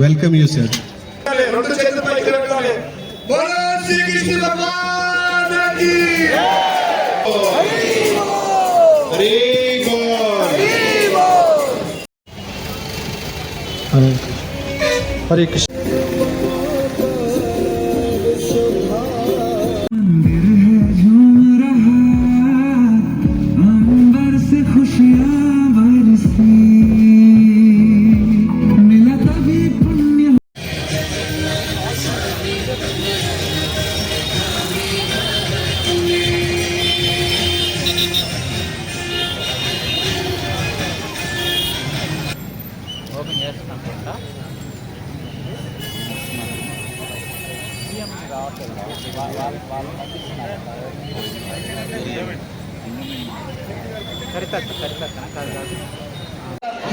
Welcome you sir. రెండు చేతుల పైకి పెట్టాలి. బోలో శ్రీకృష్ణ భగవానుకి హరే కృష్ణ.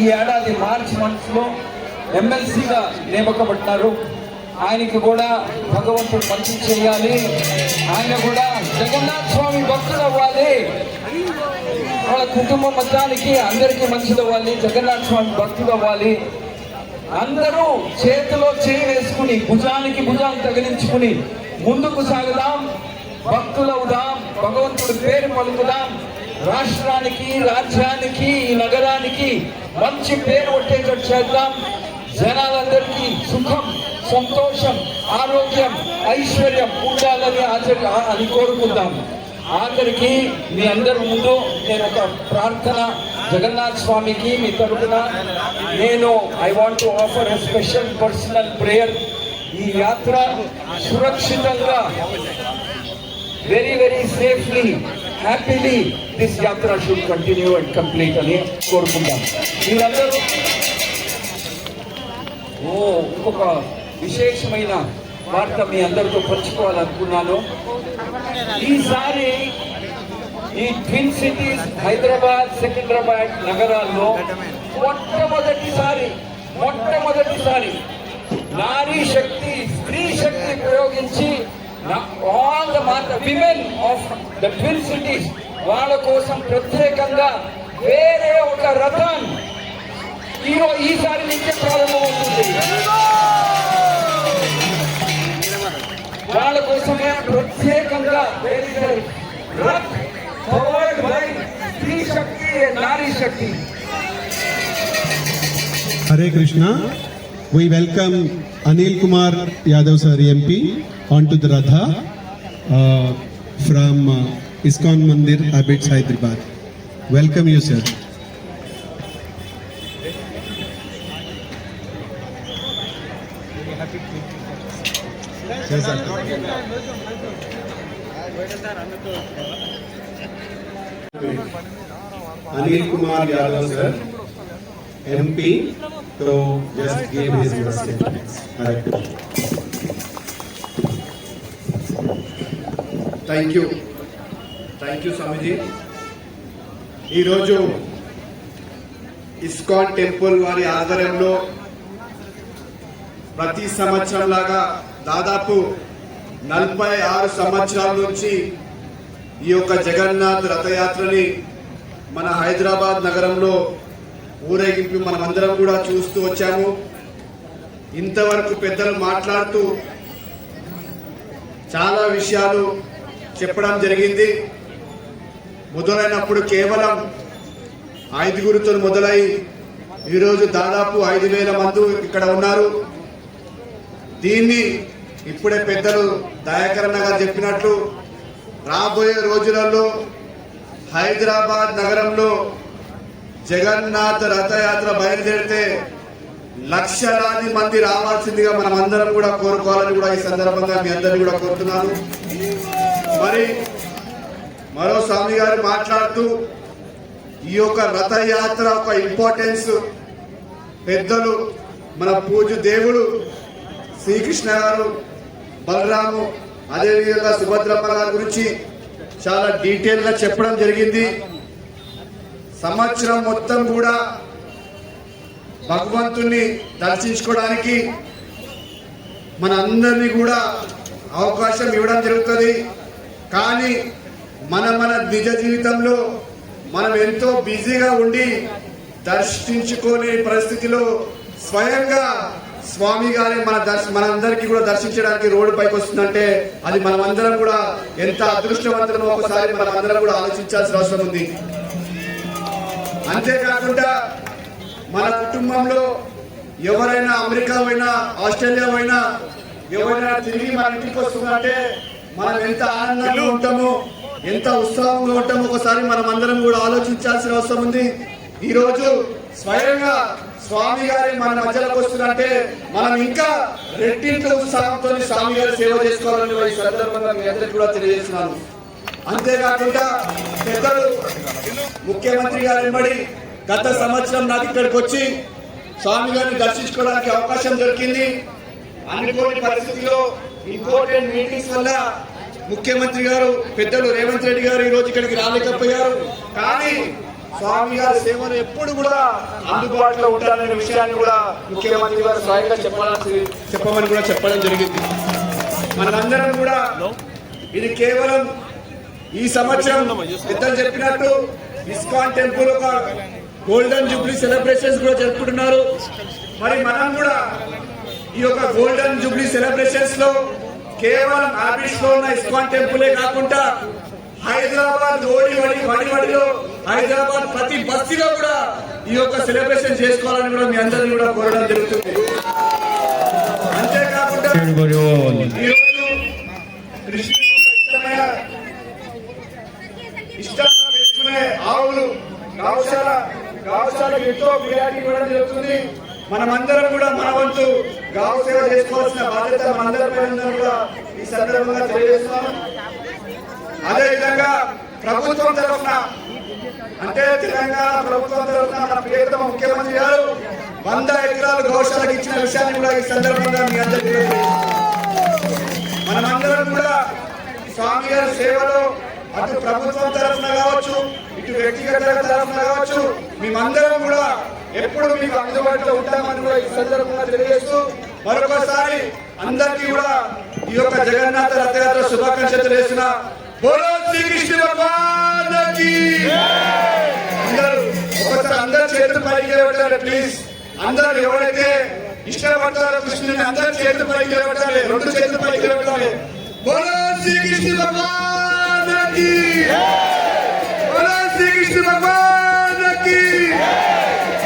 ఈ ఏడాది మార్చి మంత్లో ఎమ్మెల్సీగా నియమకబడ్డారు. ఆయనకి కూడా భగవంతుడు మంచి చేయాలి. ఆయన కూడా జగన్నాథ స్వామి భక్తులు అవ్వాలి. వాళ్ళ కుటుంబం మొత్తానికి అందరికీ మంచిది అవ్వాలి. జగన్నాథ స్వామి భక్తులు అవ్వాలి. అందరూ చేతిలో చేయి వేసుకుని భుజానికి భుజాన్ని తగిలించుకుని ముందుకు సాగుదాం, భక్తులవుదాం, భగవంతుడి పేరు పలుకుదాం. రాష్ట్రానికి, రాజ్యానికి, ఈ నగరానికి మంచి పేరు వచ్చేటట్టు చేద్దాం. జనాలందరికీ సుఖం, సంతోషం, ఆరోగ్యం, ఐశ్వర్యం ఉండాలని అని కోరుకుందాం. ఆఖరికి మీ అందరి ముందు నేను ఒక ప్రార్థన జగన్నాథ స్వామికి మీ తరఫున నేను I want to offer a special personal prayer. ఈ యాత్ర సురక్షితంగా వెరీ సేఫ్లీ హ్యాపీలీ దిస్ యాత్ర షుడ్ కంటిన్యూ అండ్ కంప్లీట్ అని కోరుకుంటాం. మీరందరూ ఇంకొక విశేషమైన వార్త మీ అందరితో పంచుకోవాలనుకున్నాను. ఈసారి ఈ ట్విన్ సిటీస్ హైదరాబాద్, సికింద్రాబాద్ నగరాల్లో మొట్టమొదటిసారి నారీ శక్తి, స్త్రీ శక్తి ప్రయోగించి all the women of the twin cities వాళ్ళ కోసం ప్రత్యేకంగా వేరే ఒక రథం ఈసారి నుంచి ప్రారంభమవుతుంది. వాళ్ళ కోసమే ప్రత్యేకంగా స్త్రీ శక్తి, నారీ శక్తి. Hare Krishna. We welcome Anil Kumar Yadav sir MP onto the Ratha from ISKCON Mandir, Abbots, Hyderabad. Welcome you sir. Anil Kumar Yadav sir MP to just give his statements. Thank you Swamiji. ఈరోజు ఇస్కాన్ టెంపుల్ వారి ఆధ్వర్యంలో ప్రతి సంవత్సరం లాగా దాదాపు 46 సంవత్సరాల నుంచి ఈ యొక్క జగన్నాథ్ రథయాత్రని మన హైదరాబాద్ నగరంలో ఊరేగింపు మనమందరం కూడా చూస్తూ వచ్చాము. ఇంతవరకు పెద్దలు మాట్లాడుతూ చాలా విషయాలు చెప్పడం జరిగింది. మొదలైనప్పుడు కేవలం 5గురితో మొదలై ఈరోజు దాదాపు 5,000 మంది ఇక్కడ ఉన్నారు. దీన్ని ఇప్పుడే పెద్దలు దయాకరణ గారు చెప్పినట్లు రాబోయే రోజులలో హైదరాబాద్ నగరంలో జగన్నాథ రథయాత్ర బయలుదేరితే లక్షలాది మంది రావాల్సిందిగా మనం అందరం కూడా కోరుకోవాలని కూడా ఈ సందర్భంగా మీ అందరినీ కూడా కోరుతున్నాను. మరి మరో స్వామి గారు మాట్లాడుతూ ఈ యొక్క రథయాత్ర ఒక ఇంపార్టెన్స్ పెద్దలు మన పూజ దేవుడు శ్రీకృష్ణ గారు, బలరాము, అదేవిధంగా సుభద్రమ్మ గారి గురించి చాలా డీటెయిల్గా చెప్పడం జరిగింది. సంవత్సరం మొత్తం కూడా భగవంతుణ్ణి దర్శించుకోవడానికి మన అందరినీ కూడా అవకాశం ఇవ్వడం జరుగుతుంది. కానీ మన నిజ జీవితంలో మనం ఎంతో బిజీగా ఉండి దర్శించుకునే పరిస్థితిలో స్వయంగా స్వామి గారి మనందరికీ కూడా దర్శించడానికి రోడ్డు పైకి వస్తుందంటే అది మనమందరం కూడా ఎంత అదృష్టవంతులమో ఒకసారి మనమందరం కూడా ఆలోచించాల్సిన అవసరం ఉంది. అంతేకాకుండా మన కుటుంబంలో ఎవరైనా అమెరికా పోయినా ఆస్ట్రేలియా పోయినా ఎవరైనా తిరిగి మన ఇంటికి వస్తుందంటే మనం ఎంత ఆనందంగా ఉంటామో ఎంత ఉత్సాహంగా ఉంటామో ఒకసారి మనం అందరం కూడా ఆలోచించాల్సిన అవసరం ఉంది. ఈ రోజు స్వయంగా స్వామి గారి మన మధ్యలోకి వస్తుందంటే మనం ఇంకా రెట్టింపు ఉత్సాహంతో స్వామి గారి సేవ చేసుకోవాలని ఈ సందర్భంగా మీ అందరికీ కూడా తెలియజేస్తున్నాను. అంతేకాకుండా పెద్దలు ముఖ్యమంత్రి గారు వెంబడి గత సంవత్సరం నాకు ఇక్కడికి వచ్చి స్వామి గారిని దర్శించుకోవడానికి అవకాశం దొరికింది. అనుకోని పరిస్థితిలో ఇంపార్టెంట్ మీటింగ్స్ వల్ల ముఖ్యమంత్రి గారు పెద్దలు రేవంత్ రెడ్డి గారు ఈ రోజు ఇక్కడికి రాలేకపోయారు. కానీ స్వామి గారి సేవలు ఎప్పుడు కూడా అందుబాటులో ఉండాలనే విషయాన్ని కూడా ముఖ్యమంత్రి గారు స్వయంగా చెప్పమని కూడా చెప్పడం జరిగింది. మనందరం కూడా ఇది కేవలం ఈ సంవత్సరం పెద్దలు చెప్పినట్టు ఇస్కాన్ టెంపుల్ ఒక గోల్డెన్ జూబ్లీ సెలబ్రేషన్స్ కూడా జరుపుకుంటున్నారు. మరి మనం కూడా ఈ యొక్క గోల్డెన్ జూబ్లీ సెలబ్రేషన్స్ లో కేవలం ఆఫీస్ లో ఉన్న ఇస్కాన్ టెంపులే కాకుండా హైదరాబాద్ వడిలో హైదరాబాద్ ప్రతి బస్తీలో కూడా ఈ యొక్క సెలబ్రేషన్ చేసుకోవాలని కూడా మీ అందరినీ కూడా కోరడం జరుగుతుంది. అంతేకాకుండా ఈరోజు కృష్ణుడు ఇష్టంగా పెంచుకునే ఆవులు గౌశాలకు ఎంతో ప్రియారిటీ ఇవ్వడం జరుగుతుంది. మనమందరం కూడా మన వంతు గావ సేవ చేసుకోవాల్సిన బాధ్యత మనందరిపై ఉందని కూడా ఈ సందర్భంగా తెలియజేస్తున్నాం. అదేవిధంగా ప్రభుత్వం తరఫున అంటే తెలంగాణ ప్రభుత్వం తరఫున మన ప్రియతమ ముఖ్యమంత్రి గారు 100 ఎకరాలు గౌశాలకు ఇచ్చిన విషయాన్ని కూడా ఈ సందర్భంగా మీ అందరికీ మనమందరం కూడా స్వామి గారి సేవలో అటు ప్రభుత్వం తరఫున కావచ్చు ఇటు వ్యక్తిగత తరఫున కావచ్చు మేమందరం కూడా ఎప్పుడు మీకు అందుబాటులో ఉంటామని కూడా ఈ సందర్భంగా తెలియజేస్తూ మరొకసారి అందరికీ కూడా ఈ యొక్క జగన్నాథ రథయాత్ర శుభాకాంక్షలు తెలియజేస్తున్నా. బోలో శ్రీకృష్ణ భగవాన్కి అందరూ చేతులు పైకి పెట్టాలి ప్లీజ్. అందరూ ఎవరైతే ఇష్టపడతారో కృష్ణుని అందరూ చేతులు పైకి పెట్టాలి, 2 చేతులు పైకి పెట్టాలి. బోలో శ్రీకృష్ణ భగవాన్కి, బోలో శ్రీకృష్ణ భగవాన్కి,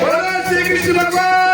బోలో శ్రీకృష్ణ భగవాన్.